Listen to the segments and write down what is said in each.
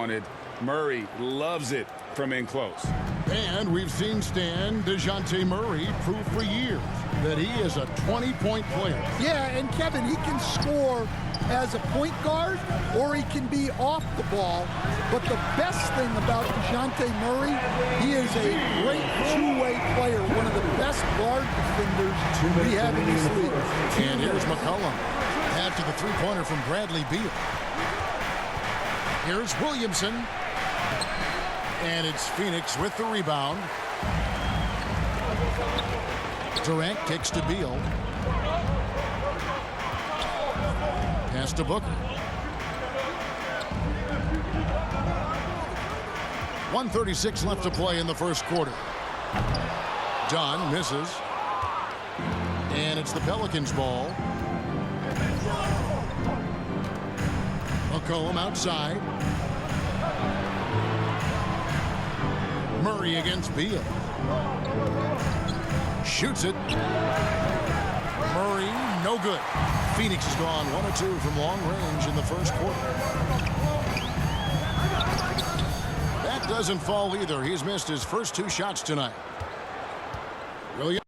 wanted. Murray loves it from in close. And we've seen Stan DeJounte Murray prove for years that he is a 20-point player. Yeah, and Kevin, he can score as a point guard or he can be off the ball. But the best thing about DeJounte Murray, he is a great two-way player, one of the best guard defenders we have in this league. And here's McCollum. After the three-pointer from Bradley Beal. Here's Williamson. And it's Phoenix with the rebound. Durant kicks to Beal. Pass to Booker. 1:36 left to play in the first quarter. John misses. And it's the Pelicans' ball. McCollum outside. Murray against Beal. Shoots it. Murray, no good. Phoenix has gone 1 of 2 from long range in the first quarter. That doesn't fall either. He's missed his first 2 shots tonight. Williams.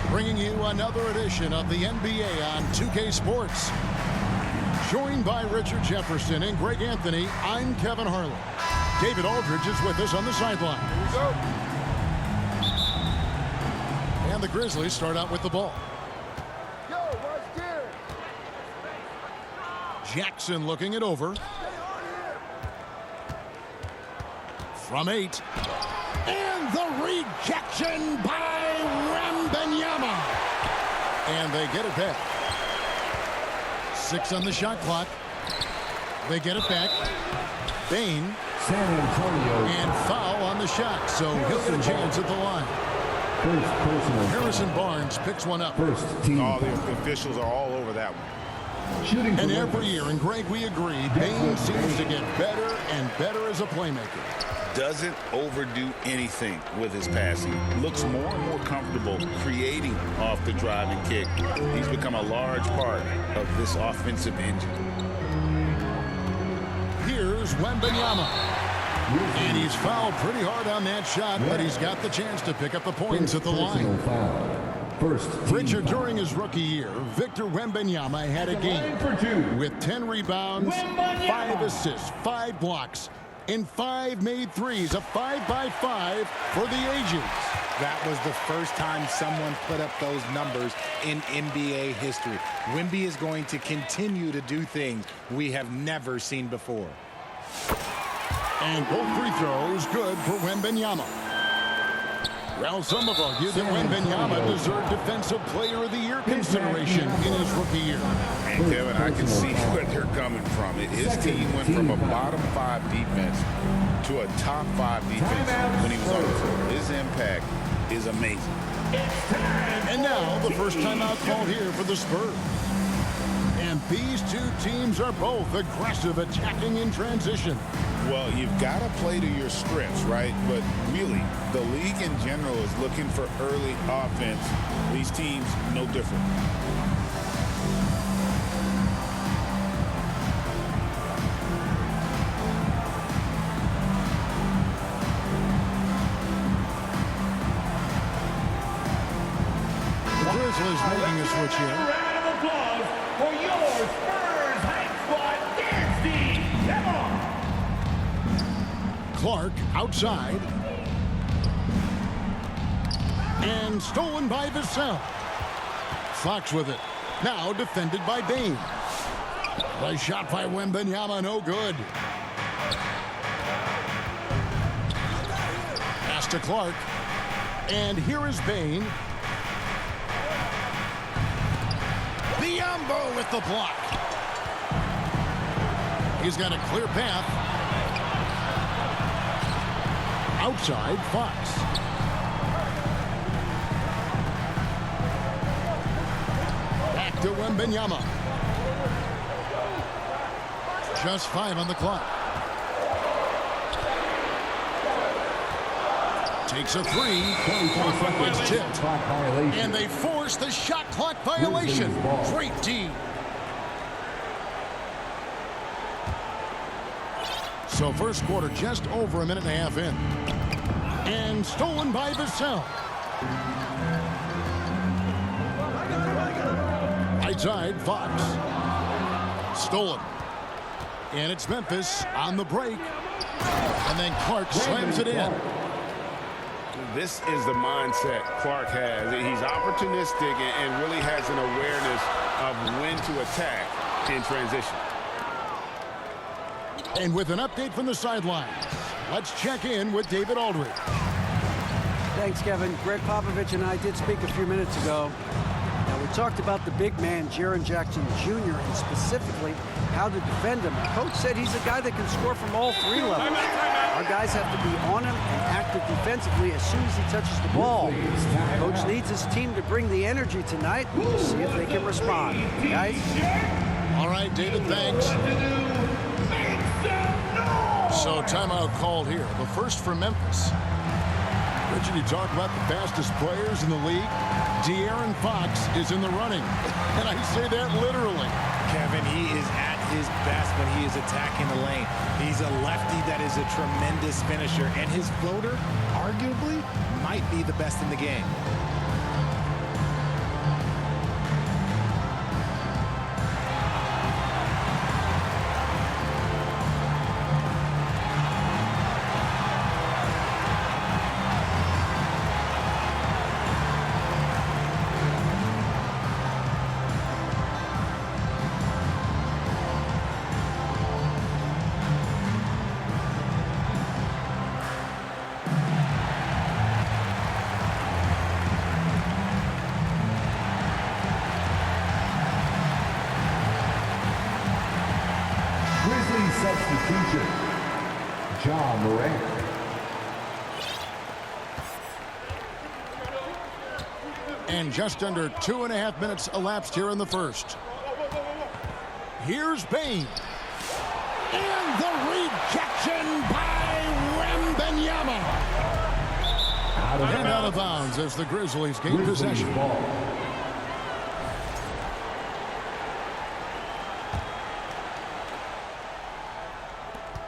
Bringing you another edition of the NBA on 2K Sports. Joined by Richard Jefferson and Greg Anthony, I'm Kevin Harlan. David Aldridge is with us on the sideline. Here we go. And the Grizzlies start out with the ball. Jackson looking it over. From 8. And the rejection by Wembanyama. And they get it back. 6 on the shot clock. They get it back. Bane. San Antonio. And foul on the shot, so he'll get a chance at the line. First personal. Harrison Barnes picks one up. First team. All the officials are all over that one. Shooting And for every Memphis. year, and Greg, we agree, Bane seems to get better and better as a playmaker. Doesn't overdo anything with his passing. Looks more and more comfortable creating off the driving kick. He's become a large part of this offensive engine. Here's Wembanyama. And he's fouled pretty hard on that shot, but he's got the chance to pick up the points at the Personal line. foul. First team Richard, foul. during his rookie year, Victor Wembanyama had a game For 2. with 10 rebounds, 5 assists, 5 blocks, and 5 made threes, a 5-by-5 for the ages. That was the first time someone put up those numbers in NBA history. Wemby is going to continue to do things we have never seen before. And both free throws good for Wembanyama. Well, some have argued that Wembanyama deserved Defensive Player of the Year consideration in his rookie year. And Kevin, I can see where they're coming from. His team went from a bottom 5 defense to a top 5 defense when he was on the floor. His impact is amazing. And now the first timeout called here for the Spurs. And these two teams are both aggressive, attacking in transition. Well, you've got to play to your strengths, right? But really, the league in general is looking for early offense. These teams, no different. The Grizzlies making a switch here. Round of applause for your Spurs Hype Squad dance team. Come on. Clark outside. And stolen by Vassell. Fox with it. Now defended by Bane. The shot by Wembanyama, no good. Pass to Clark. And here is Bane. Biyombo with the block. He's got a clear path. Outside, Fox. Back to Wembanyama. Just 5 on the clock. Takes a 3. It's tipped. Clock violation. And they force the shot clock violation. Great D. So first quarter just over a minute and a half in. And stolen by Vassell. Right side, Fox. Stolen. And it's Memphis on the break. And then Clark slams it in. This is the mindset Clark has. He's opportunistic and really has an awareness of when to attack in transition. And with an update from the sidelines, let's check in with David Aldridge. Thanks, Kevin. Greg Popovich and I did speak a few minutes ago. Now, we talked about the big man, Jaren Jackson Jr., and specifically how to defend him. The coach said he's a guy that can score from all 3 levels. Our guys have to be on him and active defensively as soon as he touches the ball. Coach needs his team to bring the energy tonight. We'll see if they can respond. Guys? All right, David, thanks. So timeout called here. The first for Memphis. Richard, you talk about the fastest players in the league. De'Aaron Fox is in the running. And I say that literally. Kevin, he is at his best when he is attacking the lane. He's a lefty that is a tremendous finisher, and his floater, arguably, might be the best in the game. Substitution. John Morant. And just under 2.5 minutes elapsed here in the first. Here's Bane. And the rejection by Wembanyama. And out of bounds as the Grizzlies gain possession. Ball.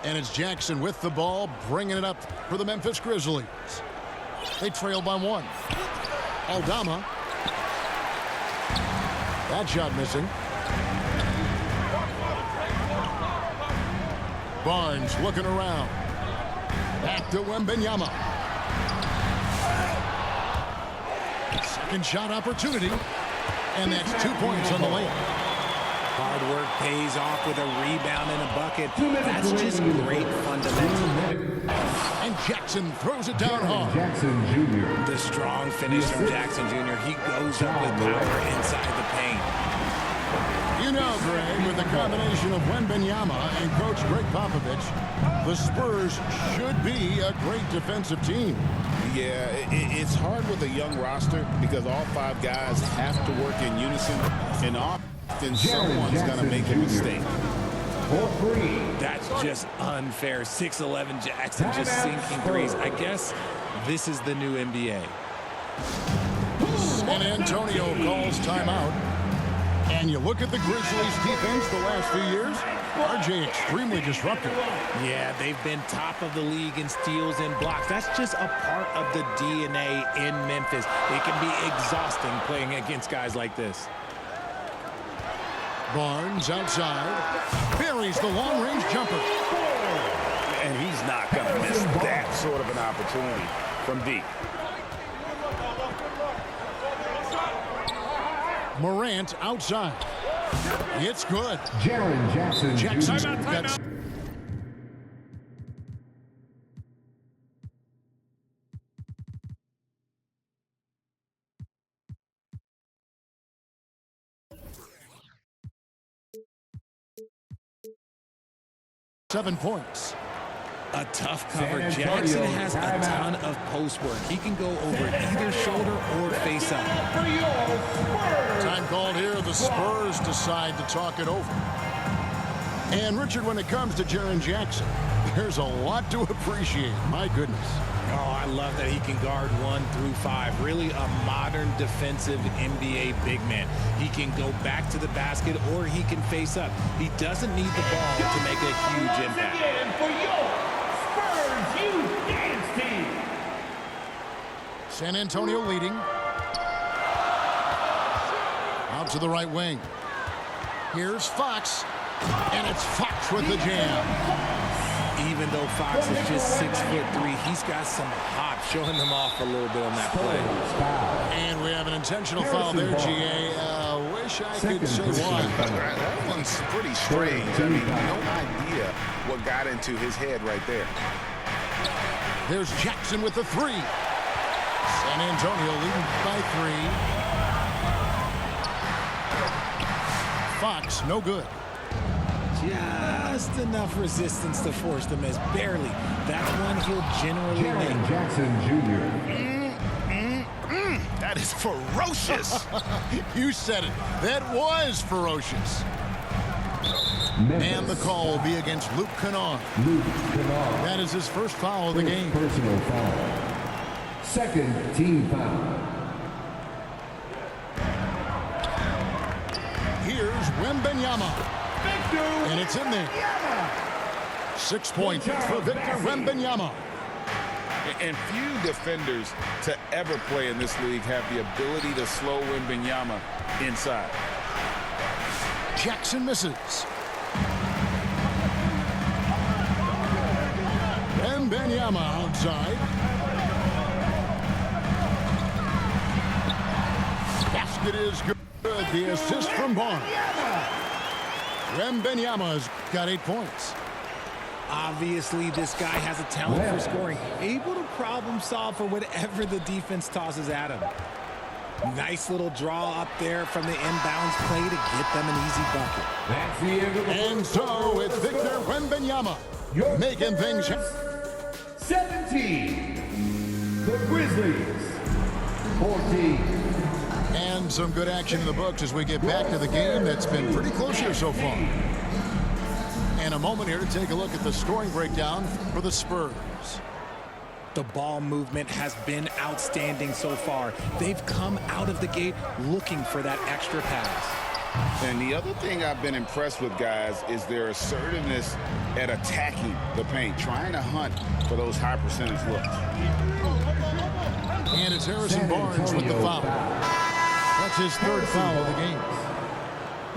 And it's Jackson with the ball, bringing it up for the Memphis Grizzlies. They trail by 1. Aldama. That shot missing. Barnes looking around. Back to Wembanyama. Second shot opportunity. And that's 2 points on the layup. Hard work pays off with a rebound and a bucket. That's just great fundamental. And Jackson throws it down hard. Jackson Jr. The strong finish from Jackson Jr. He goes up with power inside the paint. You know, Greg, with the combination of Wembanyama and Coach Greg Popovich, the Spurs should be a great defensive team. Yeah, it's hard with a young roster because all 5 guys have to work in unison, and often someone's going to make a mistake. That's just unfair. 6'11" Jackson just sinking threes. I guess this is the new NBA. San Antonio calls timeout. And you look at the Grizzlies defense the last few years, RJ extremely disruptive. Yeah, they've been top of the league in steals and blocks. That's just a part of the DNA in Memphis. It can be exhausting playing against guys like this. Barnes outside, buries the long-range jumper. And he's not going to miss that sort of an opportunity from deep. Morant outside. It's good. Jaren Jackson Jackson Jr. gets... Seven points. A tough cover. Jackson has a ton of post work. He can go over either shoulder or face up. Time called here. The Spurs decide to talk it over. And Richard, when it comes to Jaren Jackson, there's a lot to appreciate. My goodness. Oh, I love that he can guard 1 through 5. Really a modern defensive NBA big man. He can go back to the basket or he can face up. He doesn't need the ball to make a huge impact. San Antonio leading. Out to the right wing. Here's Fox. And it's Fox with the jam. Even though Fox is just 6'3", he's got some hop, showing them off a little bit on that play. And we have an intentional foul there, GA. Wish I could say why. That one's pretty strange. I mean, no idea what got into his head right there. There's Jackson with the 3. San Antonio leading by 3. Fox, no good. Just enough resistance to force the miss. Barely. That's one he'll generally Jaren make. Jackson Jr. That is ferocious. You said it. That was ferocious. Memphis. And the call will be against Luke Kennard. Luke Kennard. That is his first foul of the game. Personal foul. Second team foul. Here's Wembanyama. And it's in there. 6 points for Victor Wembanyama. And few defenders to ever play in this league have the ability to slow Wembanyama inside. Jackson misses. Wembanyama outside. Basket is good. The assist from Barnes. Wembanyama's got 8 points. Obviously, this guy has a talent for scoring. Able to problem solve for whatever the defense tosses at him. Nice little draw up there from the inbounds play to get them an easy bucket. That's the end of the And so it's Victor Wembanyama making things happen. 17. The Grizzlies. 14. And some good action in the books as we get back to the game that's been pretty close here so far. And a moment here to take a look at the scoring breakdown for the Spurs. The ball movement has been outstanding so far. They've come out of the gate looking for that extra pass. And the other thing I've been impressed with, guys, is their assertiveness at attacking the paint, trying to hunt for those high percentage looks. And it's Harrison Barnes with the foul. That's his third foul of the game.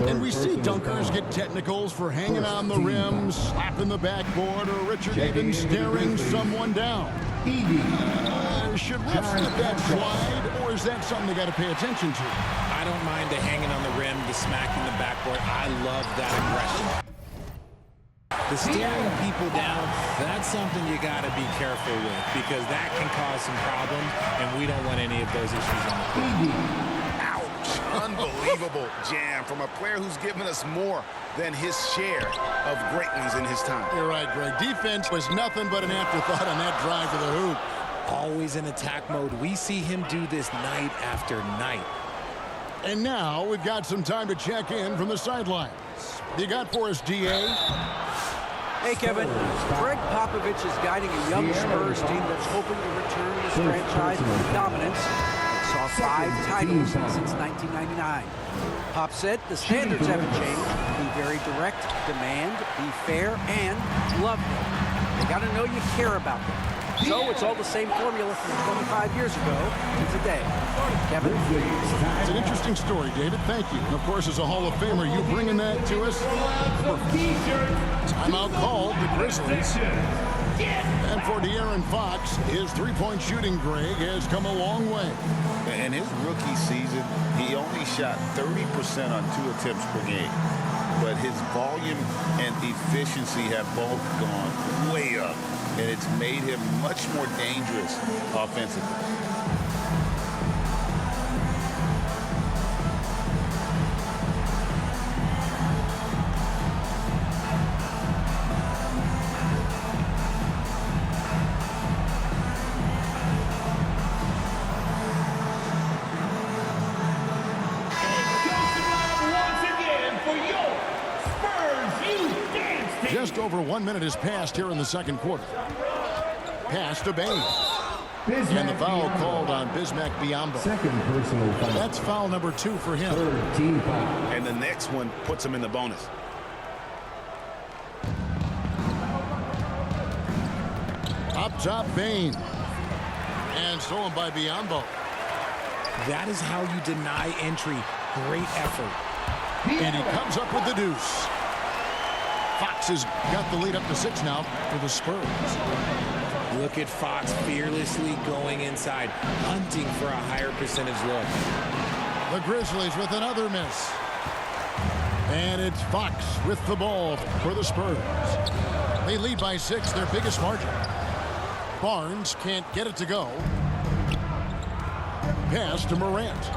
And we see dunkers get technicals for hanging on the rim, slapping the backboard, or Richard even staring someone down. Should refs let that slide, or is that something they got to pay attention to? I don't mind the hanging on the rim, the smacking the backboard. I love that aggression. The staring people down, that's something you got to be careful with because that can cause some problems, and we don't want any of those issues on the court. Ouch. Unbelievable jam from a player who's given us more than his share of great ones in his time. You're right, Greg. Defense was nothing but an afterthought on that drive to the hoop. Always in attack mode. We see him do this night after night. And now we've got some time to check in from the sidelines. You got for us, D.A.? Hey, Kevin. Greg Popovich is guiding a young Spurs team that's hoping to return this franchise to dominance. It saw 5 titles since 1999. Pop said the standards haven't changed. Be very direct, demand, be fair, and love them. They got to know you care about them. So it's all the same formula from 25 years ago to today. Kevin? It's an interesting story, David. Thank you. And, of course, as a Hall of Famer, you bringing that to us. Timeout called, the Grizzlies. And for De'Aaron Fox, his three-point shooting, Greg, has come a long way. In his rookie season, he only shot 30% on 2 attempts per game. But his volume and efficiency have both gone way up. And it's made him much more dangerous offensively. Just over 1 minute has passed here in the second quarter. Pass to Bane. And the foul called on Bismack Biyombo. Second personal foul. That's foul number 2 for him. Third team foul. And the next one puts him in the bonus. Up top, Bane. And stolen by Biyombo. That is how you deny entry. Great effort. And he comes up with the deuce. Fox has got the lead up to 6 now for the Spurs. Look at Fox fearlessly going inside, hunting for a higher percentage look. The Grizzlies with another miss. And it's Fox with the ball for the Spurs. They lead by 6, their biggest margin. Barnes can't get it to go. Pass to Morant.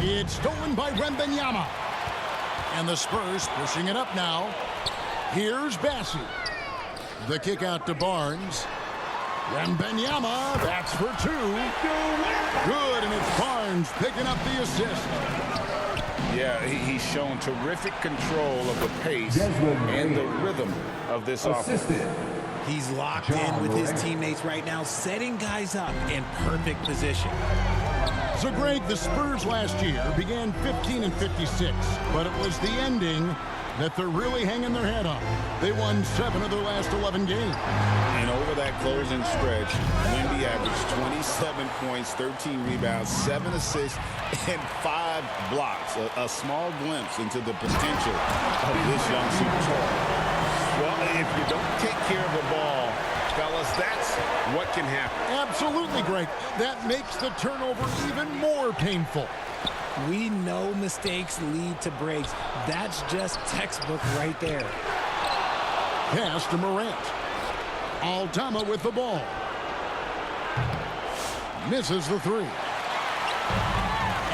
It's stolen by Wembanyama. And the Spurs pushing it up now. Here's Bassey. The kick out to Barnes. Wembanyama, that's for 2. Good, and it's Barnes picking up the assist. Yeah, he's shown terrific control of the pace and the rhythm of this offense. He's locked in with his teammates right now, setting guys up in perfect position. So, Greg, the Spurs last year began 15-56, but it was the ending that they're really hanging their head on. They won 7 of their last 11 games. And over that closing stretch, Wemby averaged 27 points, 13 rebounds, 7 assists, and 5 blocks. A small glimpse into the potential of this young superstar. Well, if you don't take care of the ball, fellas, that's what can happen. Absolutely, Greg. That makes the turnover even more painful. We know mistakes lead to breaks. That's just textbook right there. Pass to Morant. Aldama with the ball. Misses the 3.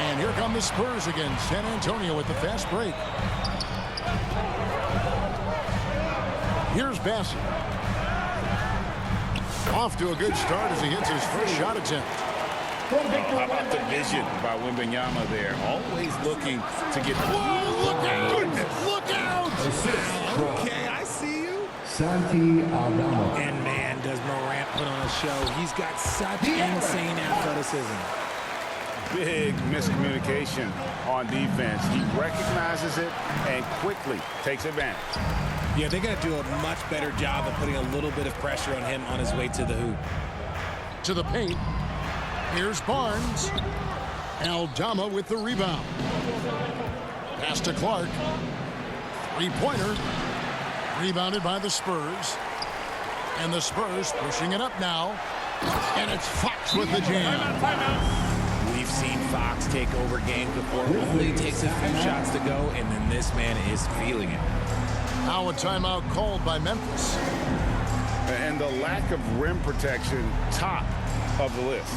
And here come the Spurs again. San Antonio with the fast break. Here's Bassett. Off to a good start as he hits his first shot attempt. How about the vision by Wembanyama there? Always looking to get... Whoa, look out! Goodness. Look out! Okay, I see you. Santi Aldama. And man, does Morant put on a show. He's got such insane athleticism. Big miscommunication on defense. He recognizes it and quickly takes advantage. Yeah, they got to do a much better job of putting a little bit of pressure on him on his way to the hoop. To the paint. Here's Barnes. Aldama with the rebound. Pass to Clark. Three-pointer. Rebounded by the Spurs. And the Spurs pushing it up now. And it's Fox with the jam. We've seen Fox take over games before. Only takes a few shots to go, and then this man is feeling it. Now a timeout called by Memphis. And the lack of rim protection, top of the list.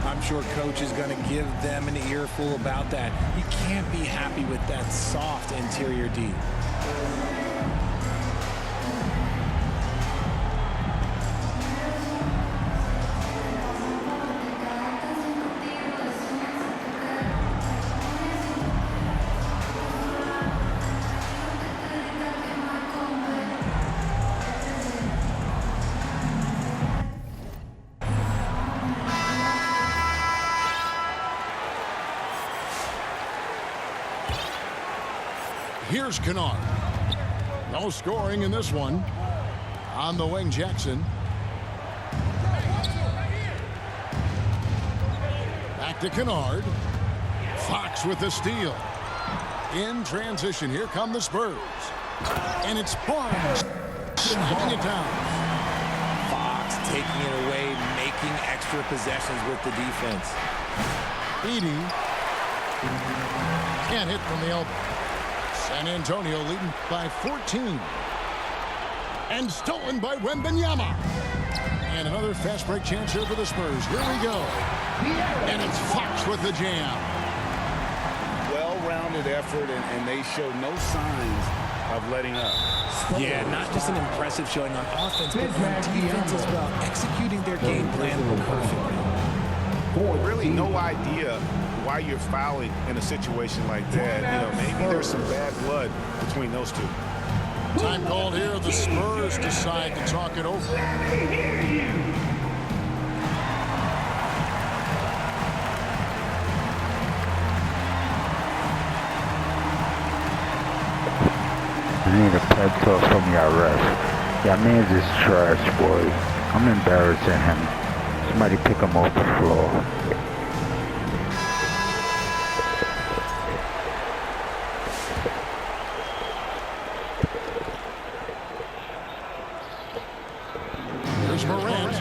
I'm sure coach is going to give them an earful about that. You can't be happy with that soft interior D. Here's Kennard. No scoring in this one. On the wing, Jackson. Back to Kennard. Fox with the steal. In transition, here come the Spurs. And it's Barnes snapping it down. Fox taking it away, making extra possessions with the defense. Edey can't hit from the elbow. San Antonio leading by 14. And stolen by Wembanyama. And another fast break chance here for the Spurs. Here we go. And it's Fox with the jam. Well-rounded effort, and they show no signs of letting up. Yeah, not just an impressive showing on offense, but on defense as well. Executing their game plan perfectly. Really no idea why you're fouling in a situation like that. You know, maybe there's some bad blood between those two. Time called here. The Spurs decide to talk it over. I need a pep talk from your ref. Your man's is trash, boy. I'm embarrassing him. Somebody pick him off the floor. Here's Morant.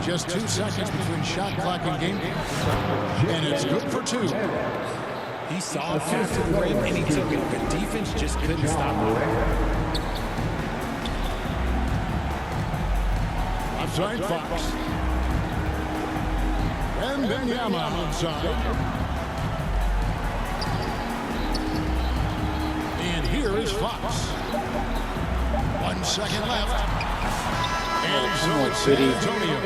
Just 2 seconds between shot clock and game. And it's good for 2. He saw a pass to the rim, and he took it. The defense just couldn't stop him. Outside Fox. And Wembanyama outside. And here is Fox. 1 second left. And so it's San Antonio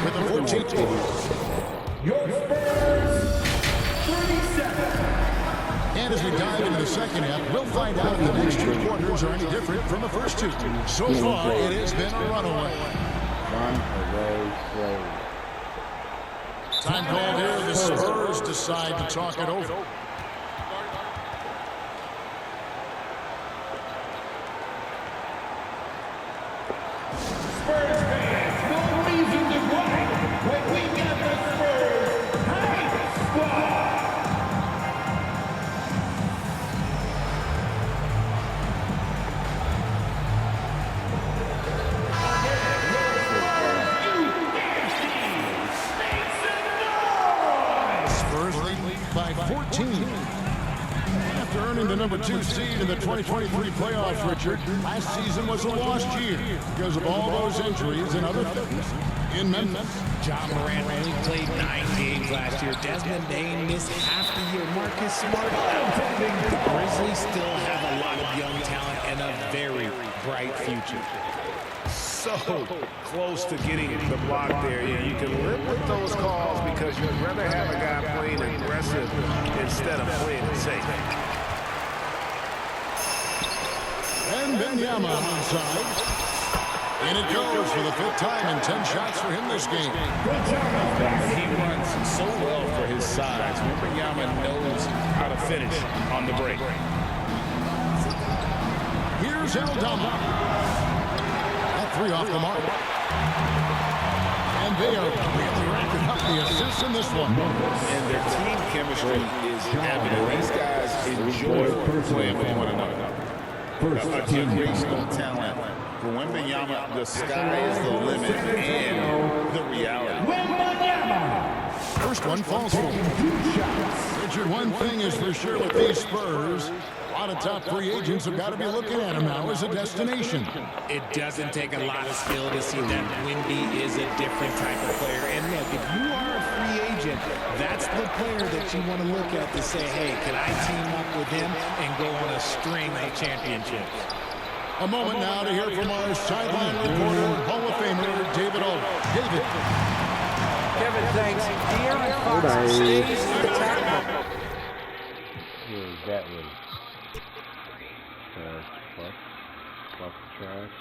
with the 14th lead. Your Spurs, 37. And as we dive into the second half, we'll find out if the next 2 quarters are any different from the first 2. So far, it has been a runaway. Time called here. The Spurs decide to talk it over. Spurs fans, no reason to gripe when we got the Spurs Hype Squad. Spurs lead by 14. After earning the number 2 seed in the 2023 playoffs, Richard, last season was a lost year because of all those injuries and other things. in Memphis. John Morant only played 9 games last year. Desmond Bane missed half the year. Marcus Smart out. The Grizzlies still have a lot of young talent and a very bright future. So close to getting the block there. You can live with those calls because you'd rather have a guy playing aggressive instead of playing it safe. And Wembanyama onside. And it goes for the 5th time and 10 shots for him this game. He runs so well for his size. Wembanyama knows how to finish on the break. Here's Aldama. That 3 off the mark. And they are really racking up the assists in this one. And their team chemistry is evident. These guys enjoy playing with one another. A generational talent. For Wembanyama, the sky is the limit and the reality. First one falls for him. Richard, one thing is for sure with these Spurs, a lot of top free agents have got to be looking at him now as a destination. It doesn't take a lot of skill to see that Wemby is a different type of player. And look, if you are a free agent, that's the player that you want to look at to say, hey, can I team up with him and go on a string of championships? A moment now to hear from our sideline reporter, Hall of Famer David Aldridge. David. Kevin, thanks. De'Aaron Fox stays in the tackle. Who is that with? Trash. Fuck. Fuck trash.